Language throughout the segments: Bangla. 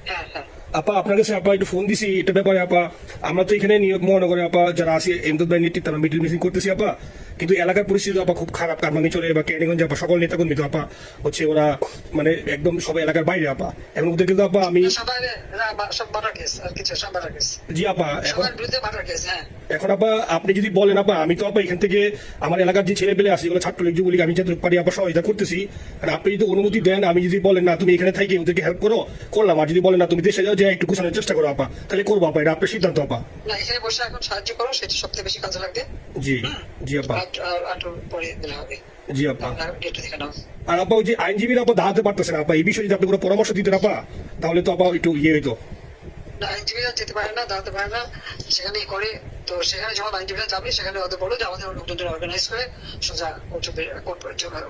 হ্যাঁ হ্যাঁ আপা আপনার কাছে আপা একটু ফোন দিছি এটা ব্যাপারে আপা। আমরা তো এখানে নিয়োগ মহানগরে আপা যারা আছে এমদাদ ভাই নেতৃত্বে আমরা মিটিং মিটিং করতেছি আপা, কিন্তু এলাকার পরিস্থিতি আপা খুব খারাপ। কারমানি চলে বা কেরানীগঞ্জে আপা সকল নেতাকর্মী তো আপা হচ্ছে ওরা মানে একদম সবাই এলাকার বাইরে আপা। এখন ওদের কিন্তু আপা আমি সবাই সব বাটার কেস আর কিছু সব বাটার কেস জি আপা এখন সবার বিরুদ্ধে বাটার কেস। হ্যাঁ এখন আপা আপনি যদি বলেন আপা আমি তো আপা এখান থেকে আমার এলাকার যে ছেলে পেলে আছে এগুলো ছাত্রলীগ যুবলীগ আমি যাদের পারি আপা সহায়তা করতেছি। আর আপনি যদি অনুমতি দেন, আমি যদি বলেন না তুমি এখানে থাকি ওদেরকে হেল্প করো করলাম, আর যদি বলেন না তুমি দেশে যাও যে একটু গুছানোর চেষ্টা করো আপা, তাহলে করবো আপা, এটা আপনার সিদ্ধান্ত আপা। না এখানে বসে এখন সাহায্য করো, সেটা সবথেকে বেশি কাজে লাগবে। জি জি আপা আর পরে দিলে হবে। জি আপা। ডেটটা দেখে নাও। আর আপা ওই যে আইনজীবীরা আপা দাঁড়াতে পারতেছে না আপা, এই বিষয়ে যদি আপনি কোনো পরামর্শ দিতেন আপা তাহলে তো আপা একটু ইয়ে হইতো। না আইনজীবীরা যেতে পারে না, দাঁড়াতে পারে না, সেখানেই করে। তো সেখানে যখন আইনজীবীরা যাবে সেখানে ওদের বলো যে আমাদের লোকজনদের অর্গানাইজ করে সোজা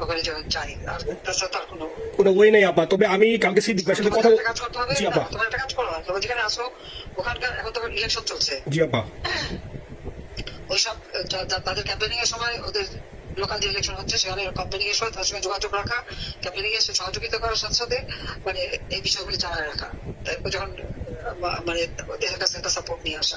ওখানে যাই। আর তাছাড়া তার কোনো ওয়ে নেই আপা। তবে আমি কালকে সিদ্দিক ভাইয়ের সাথে কথা কাজ করতে হবে। জি আপা তোমার একটা কাজ করো, তোমরা যেখানে আসো ওখানকার এখন তো ইলেকশন চলছে। জি আপা ওইসব তাদের ক্যাম্পেনিং এর সময় ওদের লোকাল যে ইলেকশন হচ্ছে সেখানে ক্যাম্পেনিং এর সময় তার সঙ্গে যোগাযোগ রাখা, ক্যাম্পেনিং এর সহযোগিতা করার সাথে সাথে মানে এই বিষয়গুলি জানায় রাখা, তারপর যখন মানে দেশের কাছে একটা সাপোর্ট নিয়ে আসা।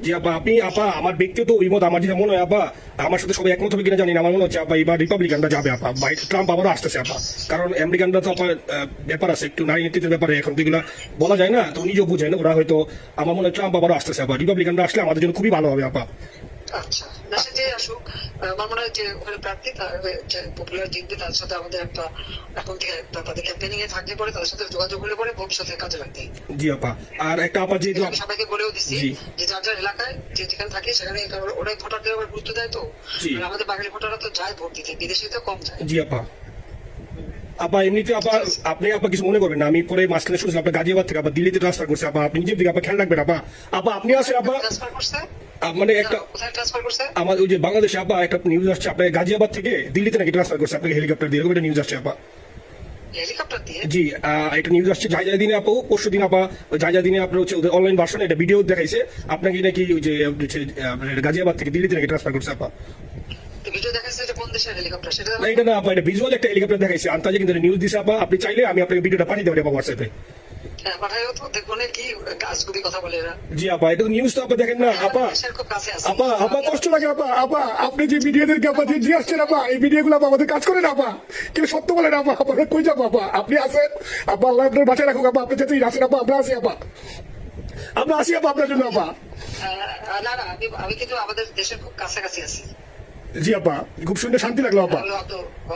জি আপা। আপনি আপা আমার ব্যক্তিগত অভিমত আমার যেটা মনে হয় আপা, আমার সাথে সবাই একমত হবে কিনা জানি না, আমার মনে হচ্ছে আপা এবার রিপাবলিকানরা যাবে আপা, ট্রাম্প আবারও আসতেছে আপা। কারণ আমেরিকানরা তো আপা ব্যাপার আছে একটু নারী নেতৃত্বের ব্যাপারে এখন তো এগুলা বলা যায় না, তো নিজেও বুঝে না ওরা হয়তো। আমার মনে হয় ট্রাম্প আবারও আসতেছে আপা, রিপাবলিকানরা আসলে আমাদের জন্য খুবই ভালো হবে আপা। আচ্ছা দেশে যে আসুক, আমার মনে হয় যে ওখানে প্রার্থী পপুলার জিতবে, তার সাথে আমাদের একটা এখন থেকে তাদের ক্যাম্পেনিং এ থাকলে পরে তাদের সাথে যোগাযোগ হলে পরে ভবিষ্যতে কাজে লাগবে। জি আপা। আর একটা আপা যেহেতু আমি সবাইকে বলেও দিচ্ছি যে যার যার এলাকায় যে যেখানে থাকে সেখানে ওরাই ভোটারদের আবার গুরুত্ব দেয়। তো আমাদের বাঙালি ভোটাররা তো যায় ভোট দিতে, বিদেশে তো কম যায়। জি আপা। আপা এমনিতে আপা আপনি আপা কিছু মনে করবেন না, আমি পরে মাঝখানে শুনছিলাম আপনার গাজিয়াবাদ থেকে আপা দিল্লিতে ট্রান্সফার করছে আপা, আপনি নিজের দিকে আপা খেয়াল রাখবেন আপা। আপা আপনি আসেন আপা। ট্রান্সফার করছে মানে একটা কোথায় ট্রান্সফার করছে? আমার ওই যে বাংলাদেশে আপা একটা নিউজ আসছে আপনার গাজিয়াবাদ থেকে দিল্লিতে নাকি ট্রান্সফার করছে আপনাকে হেলিকপ্টার দিয়ে, এরকম একটা নিউজ আসছে আপা। হেলিকপ্টার দিয়ে? জি একটা নিউজ আসছে জায়জা দিনে আপু, পরশু দিন আপা ওই জায়জা দিনে আপনার হচ্ছে ওদের অনলাইন ভার্সনে একটা ভিডিও দেখাইছে আপনাকে নাকি ওই যে গাজিয়াবাদ থেকে দিল্লিতে নাকি ট্রান্সফার করছে আপা। ভিডিও দেখাচ্ছে যে কোন দেশের হেলিকপ্টার সেটা? না এটা না আপা, এটা ভিজুয়াল একটা হেলিকপ্টার দেখাইছে আন্তাজে কিন্তু নিউজ দিছে আপা। আপনি চাইলে আমি আপনাকে ভিডিওটা পাঠিয়ে দেবো আপা হোয়াটসঅ্যাপে। হ্যাঁ পাঠাইও তো, দেখবো না কি কাজগুলি কথা বলে এরা। জি আপা এটা নিউজ তো আপা দেখেন না আপা। দেশের খুব কাছে আছে আপা আপা কষ্ট লাগে আপা। আপা আপনি যে ভিডিওদেরকে আপা যে দিয়ে আসছেন আপা, এই ভিডিওগুলো আপা আমাদের কাজ করে না আপা, কেউ সত্য বলেন আপা। আপনারা কই যাবো আপা, আপনি আসেন আপা, আল্লাহ আপনার বাঁচায় রাখুক আপা, আপনি যেতেই আসেন আপা, আমরা আসি আপা, আমরা আসি আপা আপনার জন্য আপা। না না আমি কিন্তু আমাদের দেশের খুব কাছাকাছি আছি। জি আপা খুব শুনতে শান্তি লাগলো আপা। আমি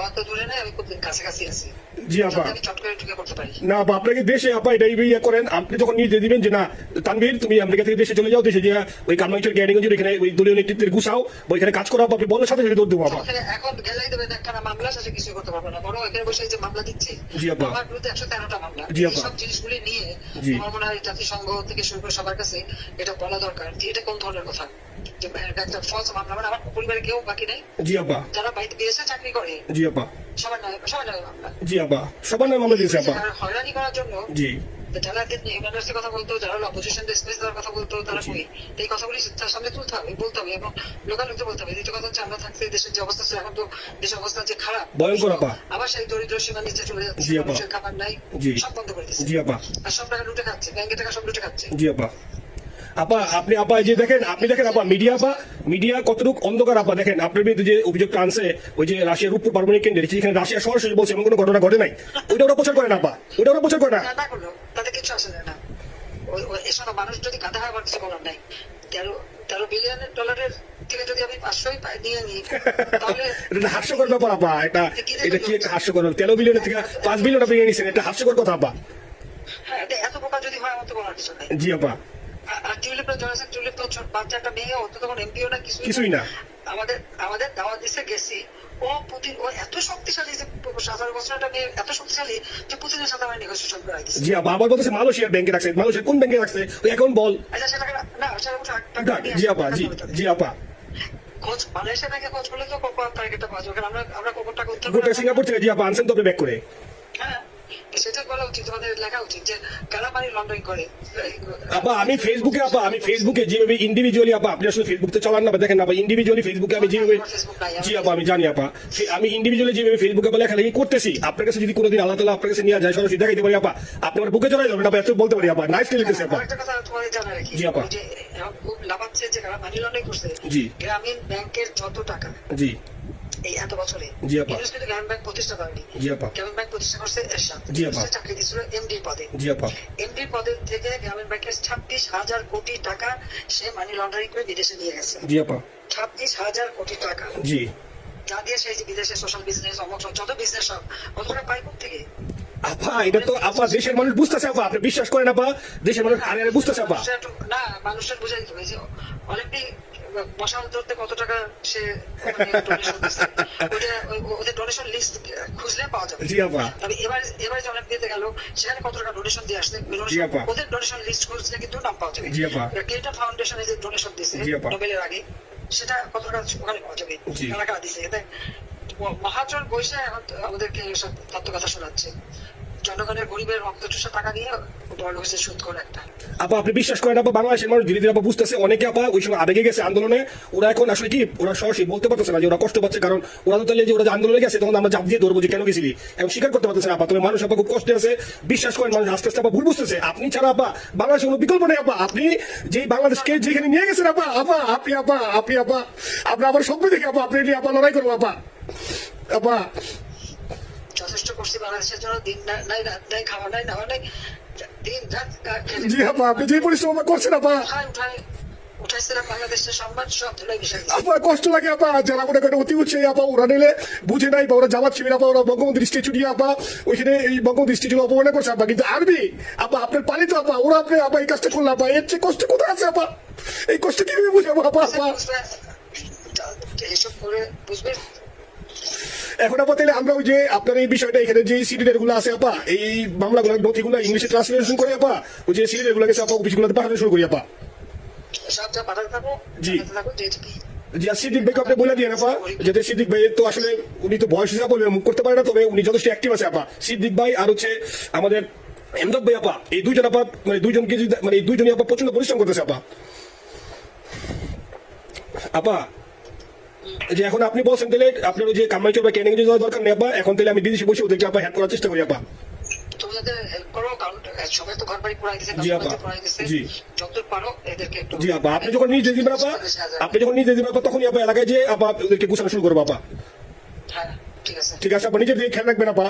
অত দূরে নাই, আমি খুব কাছাকাছি আছি। জি আপা। আমি চট করে ঢুকে পড়তে পারি না আপা আপনাকে দেশে আপা এটা ইয়ে করেন, আপনি যখন নিয়ে দিয়ে দিবেন যে না তানভীর তুমি আমেরিকা থেকে দেশে চলে যাও, দেশে যে ওই কারমাইচর ক্যারিগঞ্জের এখানে ওই দলীয় নেতৃত্বের গুছাও ওইখানে কাজ করা, আপনি বলার সাথে সাথে দৌড় দেবো আপা। এখন গেলাই দেবেন একখানা মামলা, সাথে কিছু করতে পারবে না, বড় এখানে বসে যে মামলা দিচ্ছে। জি আপা। আমার বিরুদ্ধে 113টা মামলা। জি আপা। সব জিনিসগুলি নিয়ে জি। আমার মনে হয় জাতিসংঘ থেকে শুরু করে সবার কাছে এটা বলা দরকার যে এটা কোন ধরনের কথা, যে একটা ফলস মামলা। মানে আমার পরিবারে কেউ বাকি নেই। জি আপা। যারা বাইরে বিদেশে চাকরি করে জি আপা। সবার নামে মামলা। জি আপা সবার নামে মামলা দিয়েছে আপা। হয়রানি করার জন্য জি যারা ইউনিভার্সিটির কথা বলতো, যারা অপোজিশন স্পেস দেওয়ার কথা বলতো, তারা কই? এই কথাগুলি তার সামনে তুলতে হবে, বলতে হবে এবং লোকালোকদের বলতে হবে। দ্বিতীয় কথা হচ্ছে আমরা থাকতে দেশের যে অবস্থা ছিল, এখন তো দেশের অবস্থা যে খারাপ ভয়ঙ্কর আপা। আবার সেই দরিদ্র সীমা নিচে চলে যাচ্ছে, জি আপা। মানুষের খাবার নাই, জি সব বন্ধ করে দিচ্ছে। জি আপা। আর সব টাকা লুটে খাচ্ছে, ব্যাংকের টাকা সব লুটে খাচ্ছে। জি আপা। আপা আপনি আপা এই যে দেখেন, আপনি দেখেন আপা মিডিয়া আপা, মিডিয়া কতটুকু অন্ধকার আপা। দেখেন আপনার বিরুদ্ধে যে অভিযোগটা আনছে ওই যে রাশিয়ার রূপপুর পারমাণবিক কেন্দ্রে, যেখানে রাশিয়া সরাসরি বলছে এমন কোনো ঘটনা ঘটে নাই, ওইটা ওরা প্রচার করে না আপা, ওইটা ওরা প্রচার করে না। না করলো তাদের কিছু আসে যায় না। এসব মানুষ যদি গাধা হয় আমার কিছু করার নাই। 13 বিলিয়ন ডলারের থেকে যদি আমি 500ই নিয়ে নিই তাহলে এটা হাস্যকর ব্যাপার আপা। এটা এটা কি একটা হাস্যকর, 13 বিলিয়নের থেকে 5 বিলিয়ন আপনি নিয়ে নিয়েছেন, এটা হাস্যকর কথা আপা। হ্যাঁ এত বোকা যদি হয় আমার তো বলার কিছু নাই। জি আপা। আর টিউলিপটা জয়েছে, টিউলিপ তো বাচ্চা একটা মেয়ে, ও তো তখন এমপিও না কিছুই না। আমাদের দাওয়াত দিছে গেছি। ও এত শক্তিশালী যে 17 বছর একটা মেয়ে এত শক্তিশালী যে পুতিনের সাথে আমার নেগোসিয়েশন করাই দিচ্ছে। জি আপা। আবার বলতেছে মালয়েশিয়ার ব্যাংকে রাখছে, মালয়েশিয়ার কোন ব্যাংকে রাখছে ওই অ্যাকাউন্ট বল। আচ্ছা সেটা না জি আপা। জি জি আপা। খোঁজ মালয়েশিয়া ব্যাংকে খোঁজ করলে তো কোকো টার্গেটটা পাওয়া যাবে। আমরা কোকো টাকা উদ্ধার গোটা সিঙ্গাপুর থেকে জি আপা আনছেন তো আপনি ব্যাক করে। হ্যাঁ সেটা বলা উচিত, তোমাদের লেখা উচিত যে কারা মানি লন্ডারিং করে। আপা আমি ফেসবুকে যেভাবে ইন্ডিভিজুয়ালি আপা, আপনি আসলে ফেসবুক তো চালান না, দেখেন না ইন্ডিভিজুয়ালি ফেসবুকে আমি যেভাবে, জি আপা আমি জানি আপা, আমি ইন্ডিভিজুয়ালি যেভাবে ফেসবুকে লেখালেখি করতেছি, আপনার কাছে যদি কোনোদিন আল্লাহ তাআলা আপনার কাছে নিয়ে যায়, সরাসরি দেখাইতে পারি আপা, আপনি আমার বুকে জড়াই যাবেন আপা, এত বলতে পারি আপা, নাইস লিখতেছি আপা। একটা কথা তোমাদের জানা রাখি, জি আপা। যে এখন খুব লাভাচ্ছে যে কারা মানি লন্ডারিং করছে, জি। গ্রামীণ ব্যাংকের যত টাকা জি এই এত বছরে, জি আপা। ইউনুস কিন্তু গ্রামীণ ব্যাংক প্রতিষ্ঠা করেনি, জি আপা। গ্রামীণ ব্যাংক প্রতিষ্ঠা করছে এরশাদ, জি আপা। সে চাকরি দিয়েছিল এমডি পদে, জি আপা। এমডি পদের থেকে গ্রামীণ ব্যাংকের 26,000 কোটি টাকা সে মানি লন্ডারিং করে বিদেশে নিয়ে গেছে। জি আপা। 26,000 কোটি টাকা, জি যা দিয়ে সেই যে বিদেশে সোশ্যাল বিজনেস অমক যত বিজনেস সব কত টাকা পাই থেকে। আপা এটা তো আপা দেশের মানুষ বুঝতেছে আপা, আপনি বিশ্বাস করেন আপা, দেশের মানুষ আরে আরে বুঝতেছে আপা। না, মানুষের বুঝাই দিতে হবে যে অলিম্পিক মশাল ধরতে কত টাকা সে ডোনেশন দিচ্ছে, ওদের ডোনেশন লিস্ট খুঁজলে পাওয়া যাবে। জি আপা। তবে এবার যে অলিম্পিকে গেল সেখানে কত টাকা ডোনেশন দিয়ে আসছে, জি আপা। ওদের ডোনেশন লিস্ট খুঁজলে কিন্তু নাম পাওয়া যাবে। জি আপা। ক্লিন্টন ফাউন্ডেশনে যে ডোনেশন দিচ্ছে জি আপা। নোবেলের আগে, সেটা কত টাকা ওখানে পাওয়া যাবে, জি। কারা কারা দিচ্ছে। এতে মহাজন বসে এখন আমাদেরকে সব তত্ত্ব কথা শোনাচ্ছে, জনগণের গরিবের রক্ত চুষা টাকা নিয়ে বড় হয়েছে সুদ করে একটা। আপা আপনি বিশ্বাস করেন আপা, বাংলাদেশের মানুষ ধীরে ধীরে আপা বুঝতেছে, অনেকে আপা ওই সময় আবেগে গেছে আন্দোলনে, ওরা এখন আসলে কি ওরা সরাসরি বলতে পারতেছে না যে ওরা কষ্ট পাচ্ছে, কারণ ওরা তো তাহলে যে ওরা যে আন্দোলনে গেছে তখন আমরা চাপ দিয়ে ধরবো যে কেন গেছিলি, এখন স্বীকার করতে পারতেছে না আপা। তবে মানুষ আপা খুব কষ্টে আছে, বিশ্বাস করেন মানুষ আস্তে আস্তে আপা ভুল বুঝতেছে, আপনি ছাড়া আপা বাংলাদেশের কোনো বিকল্প নেই আপা, আপনি যেই বাংলাদেশকে যেখানে নিয়ে গেছেন আপা, আপনি আমার স্বপ্ন দেখে আপা আপনি নিয়ে আপা লড়াই করবো আপা। আপা যথেষ্ট করছি বাংলাদেশের জন্য, দিন নাই রাত নাই, খাওয়া নাই নাওয়া নাই, দিন রাত জি আপা, আপনি যে পরিশ্রম আপা করছেন আপা, উঠাইছিলাম বাংলাদেশের সম্মান সব ধুলাই বিষয়। আপা কষ্ট লাগে আপা, যারা মনে করেন অতি উৎসাহী আপা, ওরা নিলে বুঝে নাই বা ওরা জামাত শিবির আপা, ওরা বঙ্গবন্ধু স্ট্যাচু দিয়ে আপা ওইখানে এই বঙ্গবন্ধু স্ট্যাচু অপমানে করছে আপা, কিন্তু আর্মি আপা আপনার পালিত আপা, ওরা আপনি আপা এই কাজটা করলে আপা, এর চেয়ে কষ্ট কোথায় আছে আপা, এই কষ্ট কিভাবে বুঝাবো আপা? এসব করে বুঝবে। এখন আপা তাহলে আমরা ওই যে আপনার এই বিষয়টা এখানে যে সিডিডের গুলো আছে আপা, এই মামলাগুলো নথিগুলো ইংলিশে ট্রান্সলেশন করে আপা, ওই যে সিডিডের গুলো গেছে আপা অফিসগুলোতে পাঠাতে শুরু করি আপা। সব যা পাঠাতে থাকো, জি। পাঠাতে থাকো, যেহেতু কি জি আর সিদ্দিক ভাইকে আপনি বলে দিয়ে আপা, যাতে সিদ্দিক ভাই তো আসলে উনি তো বয়স হিসাবে বলবে মুখ করতে পারে না, তবে উনি যথেষ্ট অ্যাক্টিভ আছে আপা। সিদ্দিক ভাই আর হচ্ছে আমাদের এমদাদ ভাই আপা, এই দুইজন আপা মানে দুইজনকে মানে এই দুইজনই আপা প্রচন্ড পরিশ্রম করতেছে আপা। আপা যে এখন আপনি বলছেন তাহলে আপনার ওই যে কামাইচর বা ক্যানিং যাওয়ার দরকার নেই আপা, এখন তাহলে আমি বিদেশে বসে ওদেরকে আপা হেল্প করার চেষ্টা করি আপা। তুমি যাদের হেল্প করো, কারণ সবাই তো ঘর বাড়ি পড়াই দিচ্ছে, জি আপা। জি। যতদূর পারো এদেরকে একটু। জি আপা, আপনি যখন নিজে দিবেন আপা, আপনি যখন নিজে দিবেন আপা, তখনই আপা এলাকায় যে আপা ওদেরকে গুছানো শুরু করবো আপা। হ্যাঁ ঠিক আছে। ঠিক আছে আপা, নিজের দিকে খেয়াল রাখবেন আপা।